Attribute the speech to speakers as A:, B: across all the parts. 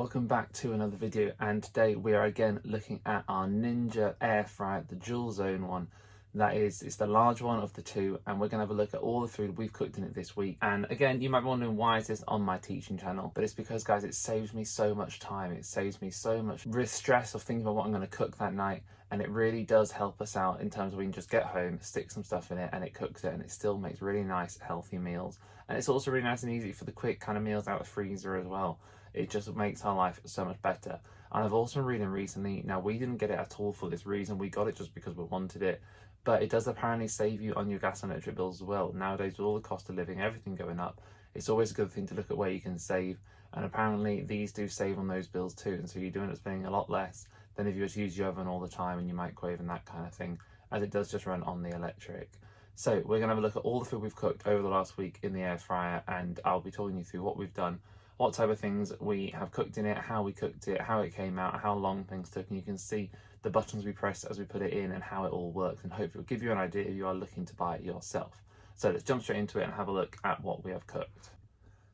A: Welcome back to another video, and today we are again looking at our Ninja air fryer, the dual zone one. It's the large one of the two, and we're going to have a look at all the food we've cooked in it this week. And again, you might be wondering, why is this on my teaching channel? But it's because, guys, it saves me so much time. It saves me so much stress of thinking about what I'm going to cook that night, and it really does help us out in terms of we can just get home, stick some stuff in it, and it cooks it, and it still makes really nice, healthy meals. And it's also really nice and easy for the quick kind of meals out of the freezer as well. It just makes our life so much better. And I've also been reading recently, now we didn't get it at all for this reason, we got it just because we wanted it, but it does apparently save you on your gas and electric bills as well. Nowadays, with all the cost of living, everything going up, it's always a good thing to look at where you can save, and apparently these do save on those bills too, and so you do end up spending a lot less than if you were to use your oven all the time and your microwave and that kind of thing, as it does just run on the electric. So we're going to have a look at all the food we've cooked over the last week in the air fryer, and I'll be talking you through what we've done, what type of things we have cooked in it, how we cooked it, how it came out, how long things took, and you can see the buttons we pressed as we put it in and how it all works, and hopefully it'll give you an idea if you are looking to buy it yourself. So let's jump straight into it and have a look at what we have cooked.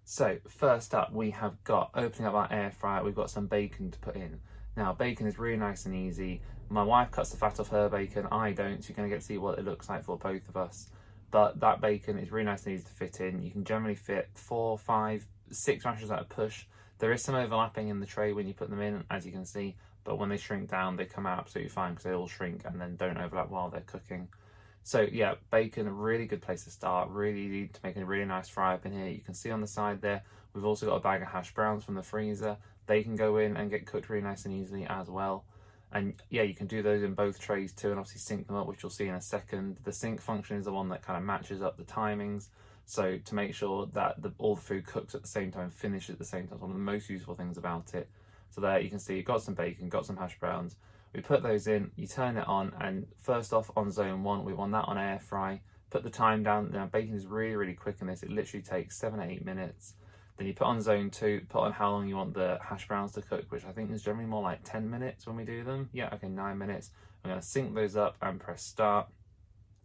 A: So first up, we have got, opening up our air fryer, we've got some bacon to put in. Now bacon is really nice and easy. My wife cuts the fat off her bacon, I don't, so you're going to get to see what it looks like for both of us. But that bacon is really nice and easy to fit in. You can generally fit 4, 5, 6 rashers at a push. There is some overlapping in the tray when you put them in, as you can see, but when they shrink down, they come out absolutely fine because they all shrink and then don't overlap while they're cooking. So yeah, bacon, a really good place to start. Really easy to make a really nice fry up in here. You can see on the side there, we've also got a bag of hash browns from the freezer. They can go in and get cooked really nice and easily as well. And yeah, you can do those in both trays too, and obviously sync them up, which you'll see in a second. The sync function is the one that kind of matches up the timings, so to make sure that all the food cooks at the same time, finishes at the same time. It's one of the most useful things about it. So there you can see you've got some bacon, got some hash browns. We put those in, you turn it on, and first off on zone 1, we want that on air fry. Put the time down. Now bacon is really quick in this. It literally takes 7 to 8 minutes. Then you put on zone 2, put on how long you want the hash browns to cook, which I think is generally more like 10 minutes when we do them. Yeah, okay, 9 minutes. I'm going to sync those up and press start.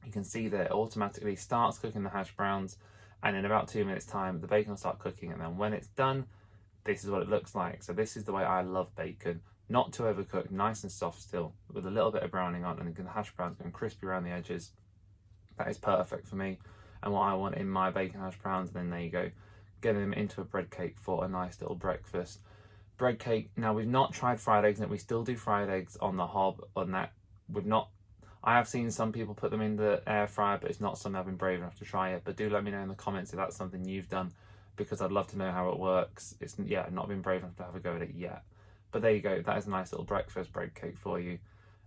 A: You can see that it automatically starts cooking the hash browns, and in about 2 minutes time, the bacon will start cooking, and then when it's done, this is what it looks like. So this is the way I love bacon. Not too overcooked, nice and soft still, with a little bit of browning on, and the hash browns going crispy around the edges. That is perfect for me and what I want in my bacon hash browns. And then there you go, getting them into a bread cake for a nice little breakfast. Bread cake, now we've not tried fried eggs, and we still do fried eggs on the hob on that. I have seen some people put them in the air fryer, but it's not something I've been brave enough to try yet. But do let me know in the comments if that's something you've done, because I'd love to know how it works. It's, yeah, not been brave enough to have a go at it yet. But there you go, that is a nice little breakfast bread cake for you.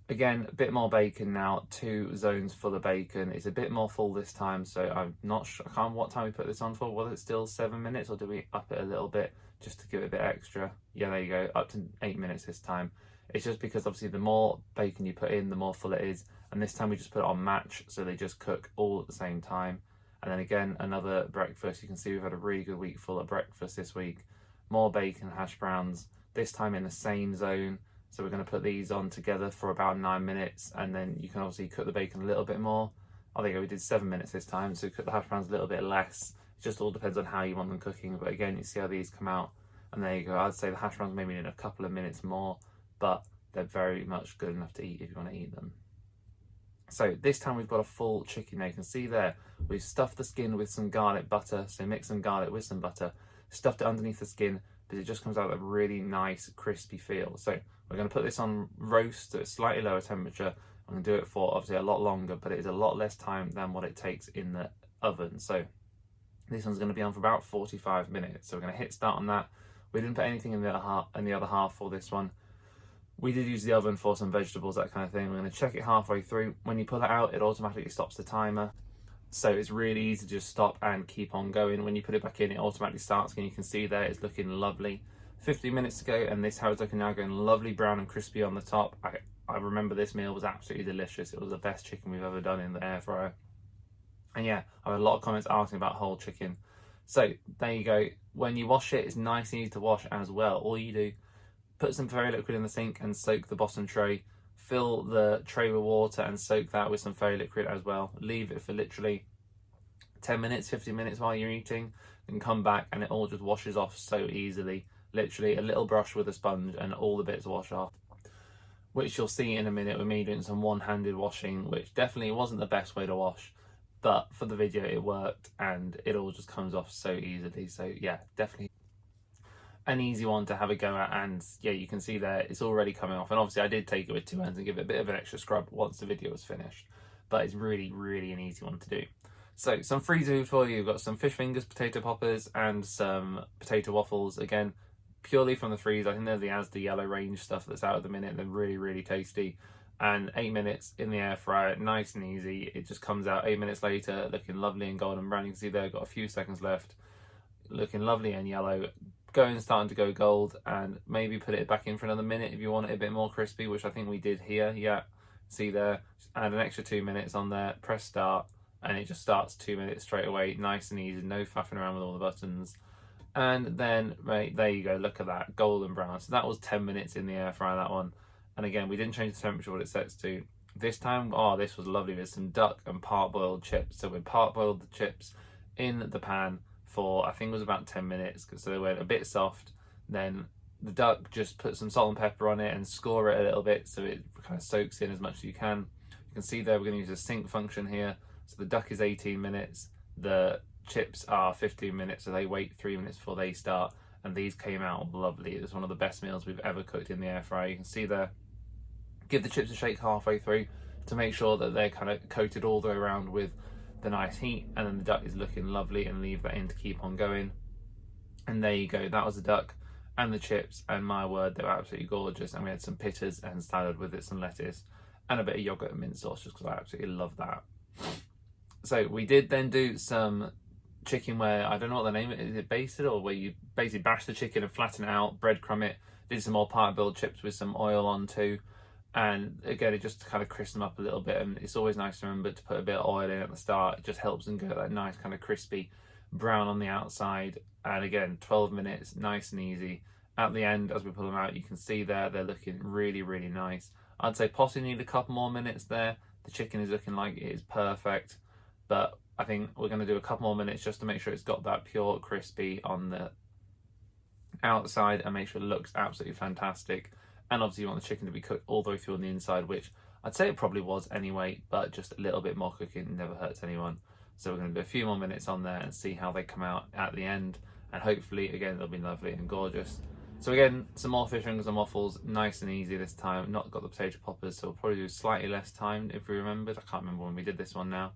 A: Again, a bit more bacon now, 2 zones full of bacon. It's a bit more full this time, so I'm not sure, I can't remember what time we put this on for. Was it still 7 minutes, or do we up it a little bit just to give it a bit extra? Yeah, there you go, up to 8 minutes this time. It's just because obviously the more bacon you put in, the more full it is. And this time we just put it on match, so they just cook all at the same time. And then again, another breakfast. You can see we've had a really good week full of breakfast this week. More bacon, hash browns, this time in the same zone. So we're going to put these on together for about 9 minutes, and then you can obviously cook the bacon a little bit more. I think we did 7 minutes this time, so cook the hash browns a little bit less. It just all depends on how you want them cooking. But again, you see how these come out, and there you go. I'd say the hash browns maybe need a couple of minutes more, but they're very much good enough to eat if you want to eat them. So this time we've got a full chicken. Now you can see there, we've stuffed the skin with some garlic butter. So mix some garlic with some butter, stuffed it underneath the skin, but it just comes out with a really nice crispy feel. So we're going to put this on roast at a slightly lower temperature. I'm going to do it for obviously a lot longer, but it is a lot less time than what it takes in the oven. So this one's going to be on for about 45 minutes. So we're going to hit start on that. We didn't put anything in the other half for this one. We did use the oven for some vegetables, that kind of thing. We're going to check it halfway through. When you pull it out, it automatically stops the timer. So it's really easy to just stop and keep on going. When you put it back in, it automatically starts, and you can see there it's looking lovely. 15 minutes to go, and this how it's looking now, going lovely brown and crispy on the top. I remember this meal was absolutely delicious. It was the best chicken we've ever done in the air fryer. And yeah, I had a lot of comments asking about whole chicken. So there you go. When you wash it, it's nice and easy to wash as well. All you do, put some fairy liquid in the sink and soak the bottom tray. Fill the tray with water and soak that with some fairy liquid as well. Leave it for literally 10 minutes, 15 minutes while you're eating, then come back and it all just washes off so easily. Literally a little brush with a sponge and all the bits wash off, which you'll see in a minute with me doing some one-handed washing, which definitely wasn't the best way to wash, but for the video it worked and it all just comes off so easily. So yeah, definitely an easy one to have a go at. And yeah, you can see there it's already coming off, and obviously I did take it with two hands and give it a bit of an extra scrub once the video was finished, but it's really an easy one to do. So some freezer food for you. We've got some fish fingers, potato poppers, and some potato waffles, again purely from the freezer. I think they're the Asda yellow range stuff that's out at the minute. They're really tasty, and 8 minutes in the air fryer, nice and easy. It just comes out 8 minutes later looking lovely and golden brown. You can see there, got a few seconds left, looking lovely and yellow, starting to go gold. And maybe put it back in for another minute if you want it a bit more crispy, which I think we did here. Yeah, see there, just add an extra 2 minutes on there, press start, and it just starts 2 minutes straight away, nice and easy, no faffing around with all the buttons. And then right there you go, look at that, golden brown. So that was 10 minutes in the air fryer, that one. And again, we didn't change the temperature what it sets to this time. Oh, this was lovely. There's some duck and part-boiled chips. So we part-boiled the chips in the pan for, I think it was about 10 minutes, so they went a bit soft. Then the duck, just put some salt and pepper on it and score it a little bit so it kind of soaks in as much as you can. You can see there we're going to use a sync function here. So the duck is 18 minutes, the chips are 15 minutes, so they wait 3 minutes before they start, and these came out lovely. It was one of the best meals we've ever cooked in the air fryer. You can see there, give the chips a shake halfway through to make sure that they're kind of coated all the way around with the nice heat, and then the duck is looking lovely, and leave that in to keep on going. And there you go, that was the duck and the chips, and my word, they were absolutely gorgeous. And we had some pittas and salad with it, some lettuce and a bit of yogurt and mint sauce, just because I absolutely love that. So we did then do some chicken where, I don't know what the name is it basted, or where you basically bash the chicken and flatten it out, breadcrumb it. Did some more part-boiled chips with some oil on too, and again it just kind of crisps them up a little bit. And it's always nice to remember to put a bit of oil in at the start. It just helps them get that nice kind of crispy brown on the outside. And again, 12 minutes, nice and easy. At the end, as we pull them out, you can see there they're looking really nice. I'd say possibly need a couple more minutes there. The chicken is looking like it is perfect, but I think we're going to do a couple more minutes just to make sure it's got that pure crispy on the outside and make sure it looks absolutely fantastic. And obviously you want the chicken to be cooked all the way through on the inside, which I'd say it probably was anyway, but just a little bit more cooking never hurts anyone. So we're going to do a few more minutes on there and see how they come out at the end, and hopefully again they'll be lovely and gorgeous. So again, some more fish fingers and waffles, nice and easy this time. Not got the potato poppers, so we'll probably do slightly less time if we remembered. I can't remember when we did this one now.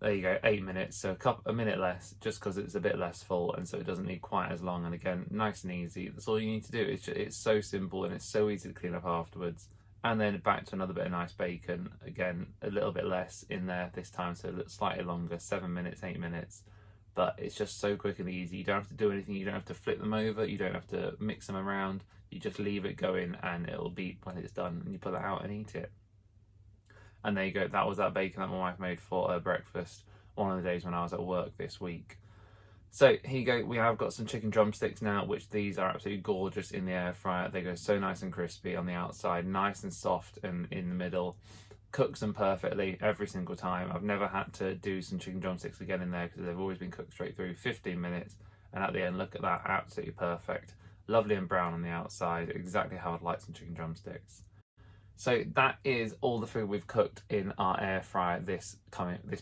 A: There you go, 8 minutes, so a minute less, just because it's a bit less full, and so it doesn't need quite as long. And again, nice and easy. That's all you need to do. It's so simple, and it's so easy to clean up afterwards. And then back to another bit of nice bacon. Again, a little bit less in there this time, so slightly longer, 7 minutes, 8 minutes. But it's just so quick and easy. You don't have to do anything. You don't have to flip them over. You don't have to mix them around. You just leave it going, and it'll beep when it's done, and you put that out and eat it. And there you go, that was that bacon that my wife made for her breakfast one of the days when I was at work this week. So here you go, we have got some chicken drumsticks now, which these are absolutely gorgeous in the air fryer. They go so nice and crispy on the outside, nice and soft and in the middle. Cooks them perfectly every single time. I've never had to do some chicken drumsticks again in there because they've always been cooked straight through, 15 minutes. And at the end, look at that, absolutely perfect. Lovely and brown on the outside, exactly how I'd like some chicken drumsticks. So that is all the food we've cooked in our air fryer this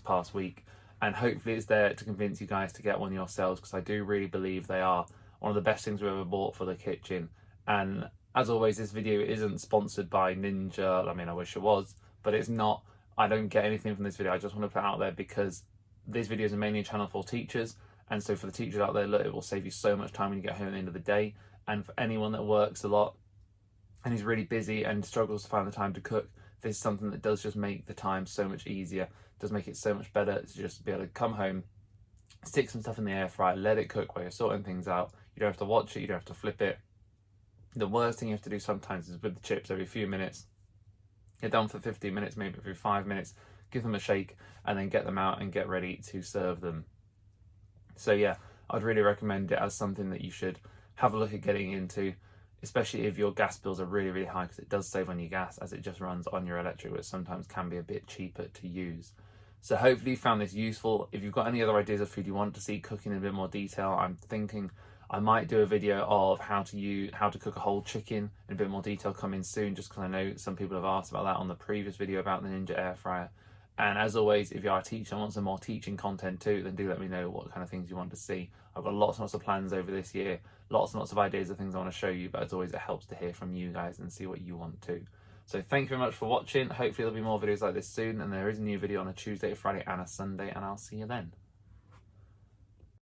A: past week, and hopefully it's there to convince you guys to get one yourselves, because I do really believe they are one of the best things we've ever bought for the kitchen. And as always, this video isn't sponsored by Ninja. I mean, I wish it was, but it's not. I don't get anything from this video. I just want to put it out there because these videos are mainly a channel for teachers, and so for the teachers out there, look, it will save you so much time when you get home at the end of the day. And for anyone that works a lot and he's really busy and struggles to find the time to cook, this is something that does just make the time so much easier, does make it so much better to just be able to come home, stick some stuff in the air fryer, let it cook while you're sorting things out. You don't have to watch it, you don't have to flip it. The worst thing you have to do sometimes is with the chips every few minutes. Get done for 15 minutes, maybe every 5 minutes, give them a shake, and then get them out and get ready to serve them. So yeah, I'd really recommend it as something that you should have a look at getting into, especially if your gas bills are really high, because it does save on your gas as it just runs on your electric, which sometimes can be a bit cheaper to use. So hopefully you found this useful. If you've got any other ideas of food you want to see cooking in a bit more detail, I'm thinking I might do a video of how to cook a whole chicken in a bit more detail coming soon, just because I know some people have asked about that on the previous video about the Ninja air fryer. And as always, if you are a teacher and want some more teaching content too, then do let me know what kind of things you want to see. I've got lots and lots of plans over this year, lots and lots of ideas of things I want to show you, but as always, it helps to hear from you guys and see what you want too. So thank you very much for watching. Hopefully there'll be more videos like this soon, and there is a new video on a Tuesday, a Friday and a Sunday, and I'll see you then.